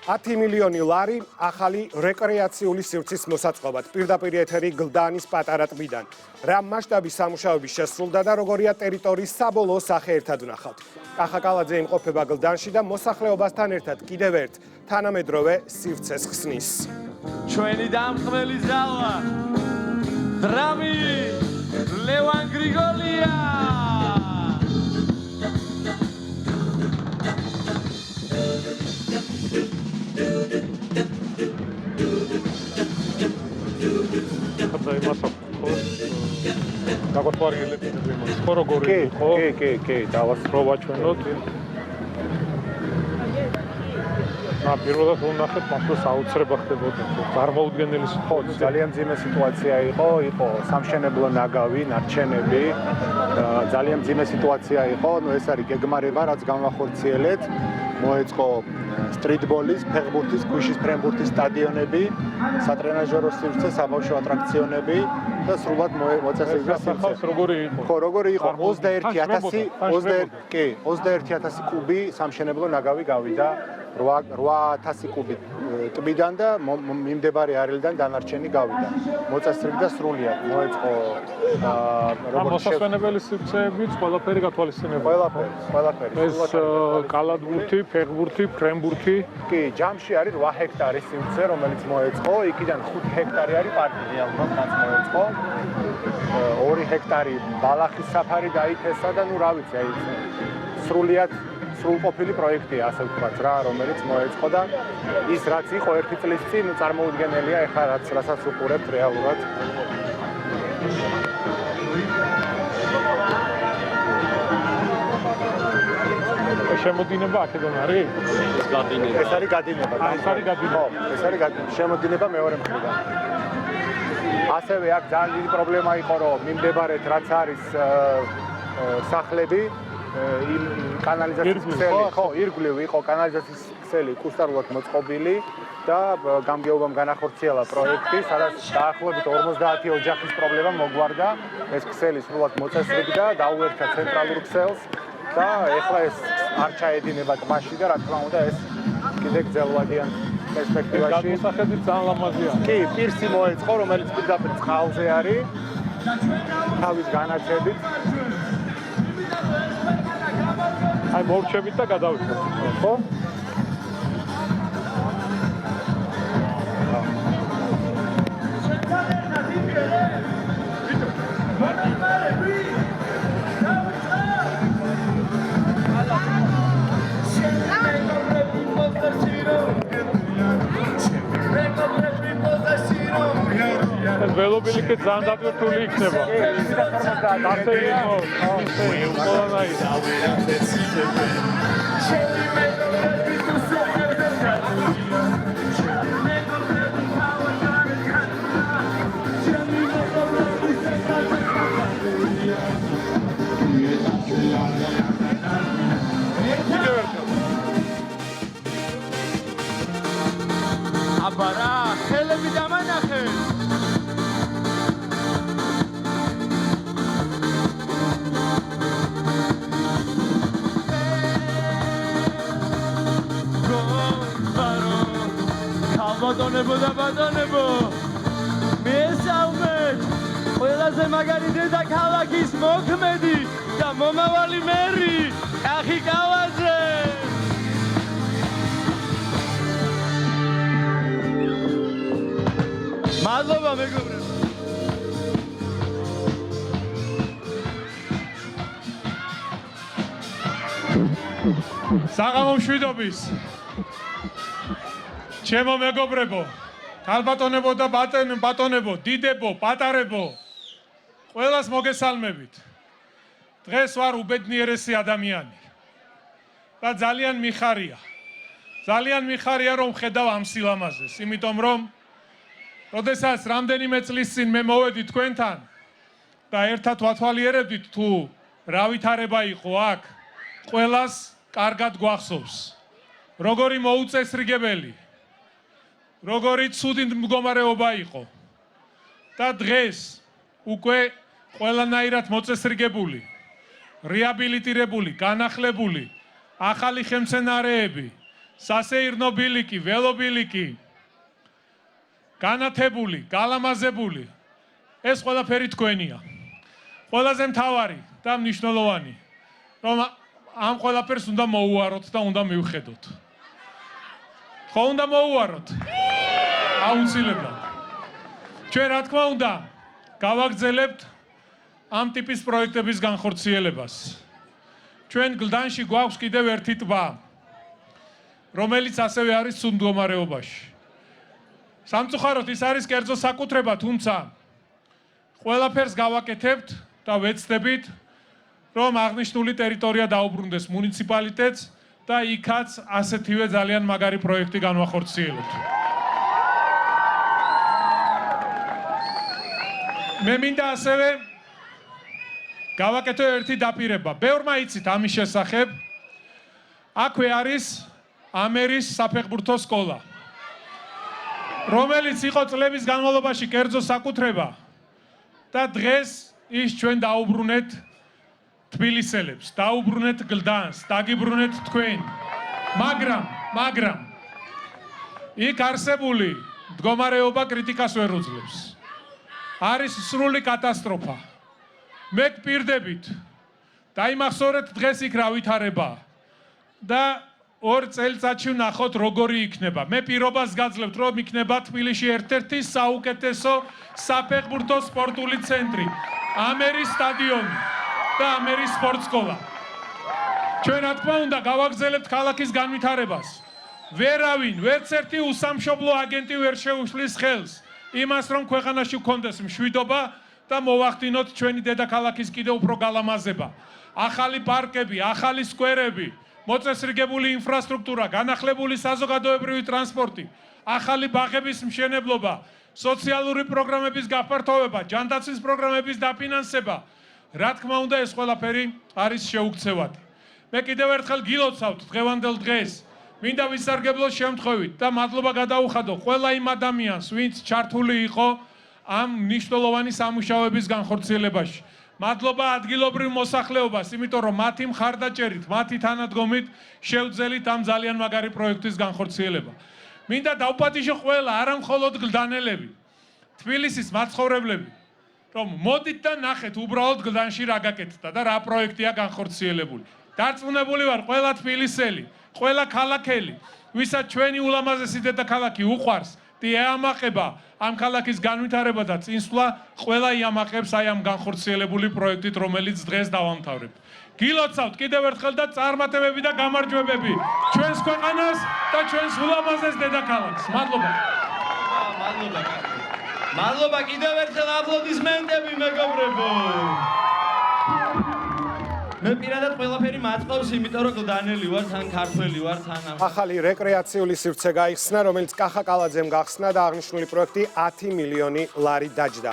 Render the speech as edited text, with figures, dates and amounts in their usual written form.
10 მილიონი ლარი ახალი რეკრეაციული სივრცის მოსაწყობად. პირდაპირ ეთერი გლდანის პატარა ტბიდან. რა მასშტაბის სამუშაოები შესრულდა და როგორია ტერიტორიის საბოლოო სახე ერთად ვნახავთ. კახა კალაძე იმყოფება გლდანში და მოსახლეობასთან ერთად კიდევ ერთ თანამედროვე სივრცეს ხსნის. ჩვენი დამხმელი ძალა დრამი ლევან გრიგოლია. გაგვარიელებს იმას. ხო როგორი იყო? კი, დავასრულოთ. პირველად ვნახეთ მართლაც აუცილებლად ხდებოდა. წარმოუდგენელი ხო, ძალიან მძიმე სიტუაცია იყო სამშენებლო ნაგავი, ნარჩენები. ძალიან მძიმე სიტუაცია იყო, ეს არის გეგმარება, რაც განვახორციელეთ. მოეწყო სტრიტბოლის, ფეხბურთის, ქვიშის ფრენბურთის სტადიონები, სატრენაჟერო სივრცე, საბავშვო ატრაქციონები და სრულად მოწესრიგდა სივრცე. როგორი იყო? ხო, როგორი იყო? 21000 კუბი სამშენებლო ნაგავი გავიდა. 8000 კუბი ტბიდან და მიმდებარე არელიდან დანარჩენი გავიდა. მოწესრიგდა სრულად. მოეწყო მოსასვენებელი სივრცეებიც ყველაფერი გათვალისწინებულა. ყველაფერი. ეს კალათბურთი, ფეხბურთი, ფრენბურთი. კი, ჯამში არის 8 ჰექტარი სივრცე, რომელიც მოეწყო. იქიდან 5 ჰექტარი არის პარკი რეალურად, რაც მოეწყო. 2 ჰექტარი ბალახის საფარი დაითესა და რა ვიცი, აი სრულად სრულყოფილი პროექტია, ასე ვთქვათ რა, რომელიც მოეწყო და ის რაც იყო 1 წლის წინ წარმოუდგენელია, ეხლა რასაც უყურებთ რეალურად. შემოდინება აქედან არის? ეს არის გადინება. ეს არის გადინება. შემოდინება მეორე მხრიდან. ასევე აქ ძალიან დიდი პრობლემა იყო, რომ მიმდებარედ რაც არის სახლები იმ კანალიზაციის ქსელი, ხო, ირგვლივ იყო კანალიზაციის ქსელი კუსტარულად მოწყობილი და გამგეობამ განახორციელა პროექტი, სადაც დაახლოებით 50 ოჯახის პრობლემა მოგვარდა. ეს ქსელი სრულად მოწესრიგდა, დაუერთა ცენტრალურ ქსელს და ეხლა ეს არ ჩაედინება ტბაში და რა თქმა უნდა ეს კიდე გრძელვადიან პერსპექტივაში. გადმოსახედით ძალიან ლამაზია. კი, პირსი მოეწყო, რომელიც პირდაპირ წყალზე არის, თავის განაჩებით. აი მორჩებით და გადავიხოთ, ხო? ეს ველობილიკი ძალიან დაპირთული იქნება. ასე იყო, ყველანაირად. აბარა, ხელები დამანახე. ბატონებო და ბატონებო, მესალმეთ, ყველაზე მაგარი დედაქალაქის მოქმედი და მომავალი მერი კახი კალაძე. მადლობა მეგობრებო. საღამო მშვიდობის. ჩემო მეგობრებო, ქალბატონებო და ბატონებო, დიდებო, პატარებო, ყველას მოგესალმებით. დღეს ვარ უბედნიერესი ადამიანი. და ძალიან მიხარია, რომ ხედავ ამ სილამაზეს, იმიტომ რომ როდესაც რამდენიმე წლის წინ მე მოვედი თქვენთან და ერთად ვათვალიერებდით თუ რა ვითარება იყო აქ, ყველას კარგად გვახსოვს. როგორი მოუწესრიგებელი, როგორი ცუდი მდგომარეობა იყო. და დღეს უკვე ყველანაირად მოწესრიგებული, რეაბილიტირებული, განახლებული, ახალი ხელმძენარეები სასეირნო ბილიკი, ველობილიკი, განათებული, გალამაზებული, ეს ყველაფერი თქვენია. ყველაზე მთავარი და მნიშვნელოვანი, რომ ამ ყველაფერს უნდა მოუაროთ და უნდა მივხედოთ. ხო უნდა მოუაროთ? აუცილებლად. ჩვენ რა თქმა უნდა, გავაგრძელებთ ამ ტიპის პროექტების განხორციელებას. ჩვენ გლდანში გვაქვს კიდევ ერთი ტბა, რომელიც ასევე არის ცუდ მდგომარეობაში. სამწუხაროდ ის არის კერძო საკუთრება, თუმცა ყველაფერს გავაკეთებთ და ვეცდებით, რომ აღნიშნული ტერიტორია დაუბრუნდეს მუნიციპალიტეტს და იქაც ასეთივე ძალიან მაგარი პროექტი განვახორციელოთ. მე მინდა ასევე გავაკეთო ერთი დაპირება. ბევრმა იცით ამის შესახებ. აქვე არის ამერის საფეხბურთო სკოლა, რომელიც იყო წლების განმავლობაში კერძო საკუთრება და დღეს ის ჩვენ დაუბრუნეთ თბილისელებს, დაუბრუნეთ გლდანს, დაგიბრუნეთ თქვენ. მაგრამ იქ არსებული მდგომარეობა კრიტიკას ვერ უძლებს. არის სრული კატასტროფა. მე გპირდებით, დაიმახსოვრეთ დღეს იქ რა ვითარებაა და 2 წელიწადში ვნახოთ როგორი იქნება. მე პირობას გაძლევთ, რომ იქნება თბილისში ერთ-ერთი საუკეთესო საფეხბურთო სპორტული ცენტრი, ამერის სტადიონი და ამერის სპორტსკოლა. ჩვენ რა თქმა უნდა გავაგრძელებთ ქალაქის განვითარებას. ვერავინ, ვერც ერთი უსამშობლო აგენტი ვერ შეუშლის ხელს იმას, რომ ქვეყანაში გქონდეს მშვიდობა და მოვახდინოთ ჩვენი დედაქალაქის კიდევ უფრო გალამაზება. ახალი პარკები, ახალი სკვერები, მოწესრიგებული ინფრასტრუქტურა, განახლებული საზოგადოებრივი ტრანსპორტი, ახალი ბაღების მშენებლობა, სოციალური პროგრამების გაფართოვება, ჯანდაცვის პროგრამების დაფინანსება. რა თქმა უნდა, ეს ყველაფერი არის შეუქცევადი. მე კიდევ ერთხელ გილოცავთ დღევანდელ დღეს. მინდა ვისარგებლო შემთხვევით და მადლობა გადაუხადო ყველა იმ ადამიანს, ვინც ჩართული იყო ამ მნიშვნელოვანი სამუშაოების განხორციელებაში. მადლობა ადგილობრივ მოსახლეობას, იმიტომ რომ მათი მხარდაჭერით, მათი თანადგომით შევძელით ამ ძალიან მაგარი პროექტის განხორციელება. მინდა დავპატიჟო ყველა, არა მხოლოდ გლდანელები, თბილისის მაცხოვრებლები, რომ მოდით და ნახეთ უბრალოდ გლდანში რა გაკეთდა და რა პროექტია განხორციელებული. დარწმუნებული ვარ, ყველა თბილისელი, ყველა ქალაქელი, ვისაც ჩვენი ულამაზესი დედაქალაქი უყვარს, ეამაყება ამ ქალაქის განვითარება და წინსვლა, ყველა იამაყებს აი ამ განხორციელებული პროექტით, რომელიც დღეს დავამთავრებთ. გილოცავთ კიდევ ერთხელ და წარმატებები და გამარჯვებები ჩვენს ქვეყანას და ჩვენს ულამაზეს დედაქალაქს. მადლობა. მადლობა კიდევ ერთხელ აპლოდისმენტები მეგობრებო. მე პირადად ყველაფერი მაწყობს, იმიტომ რომ გლდანელი ვარ, თან ქართველი ვარ, თან ახალი რეკრეაციული სივრცე გაიხსნა, რომელიც კახა კალაძემ გახსნა და აღნიშნული პროექტი 10 მილიონი ლარი დაჯდა.